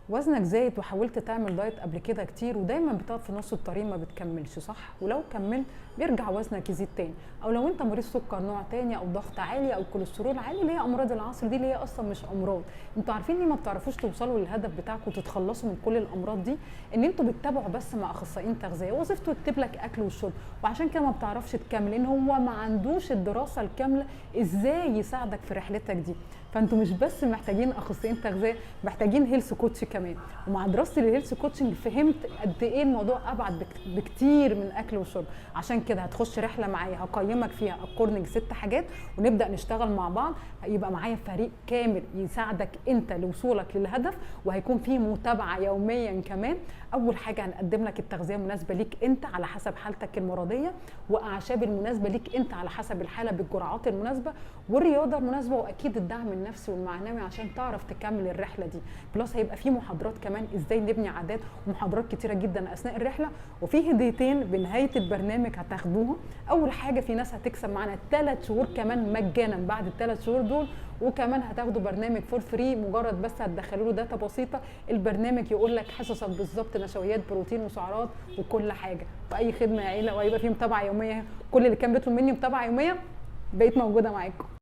وزنك زايد وحاولت تعمل دايت قبل كده كتير ودايما بتقف في نص الطريق ما بتكملش، صح؟ ولو كملت بيرجع وزنك يزيد تاني، او لو انت مريض سكر نوع تاني او ضغط عالي او كوليسترول عالي اللي هي امراض العصر دي اللي هي اصلا مش امراض. انتوا عارفين ليه ما بتعرفوش توصلوا للهدف بتاعكم وتتخلصوا من كل الامراض دي؟ ان انتوا بتتابعوا بس مع اخصائيين تغذيه وظيفته يكتب لك اكل وشرب، وعشان كده ما بتعرفش تكمل لان هو ما عندوش الدراسه الكامله ازاي يساعدك في رحلتك دي. فانتوا مش بس محتاجين اخصائيين تغذيه، محتاجين هيلث كوتش كمان. ومع دراستي للهيلث كوتشنج فهمت قد ايه الموضوع ابعد بكتير من اكل وشرب. عشان كده هتخش رحله معايا هقيمك فيها اكوردنج 6 حاجات ونبدا نشتغل مع بعض. هيبقى معايا فريق كامل يساعدك انت لوصولك للهدف، وهيكون فيه متابعه يوميا كمان. اول حاجه هنقدم لك التغذيه المناسبه ليك انت على حسب حالتك المرضيه، واعشاب المناسبه ليك انت على حسب الحاله بالجرعات المناسبه، والرياضه المناسبه، واكيد الدعم النفسي والمعنوي عشان تعرف تكمل الرحله دي. بلس هيبقى في محاضرات كمان ازاي نبني عادات، ومحاضرات كتيره جدا اثناء الرحله. وفي هديتين بنهايه البرنامج هتاخدوها. اول حاجه في ناس هتكسب معانا 3 شهور كمان مجانا بعد ال3 شهور دول، وكمان هتاخدوا برنامج فور فري مجرد بس هتدخلوا له داتا بسيطه. البرنامج يقول لك حصصك بالظبط، نشويات بروتين وسعرات وكل حاجه، واي خدمه يا عيله، وهيبقى في متابعه يوميه. كل اللي كان بيطلب مني متابعه يوميه بقيت موجوده معاكم.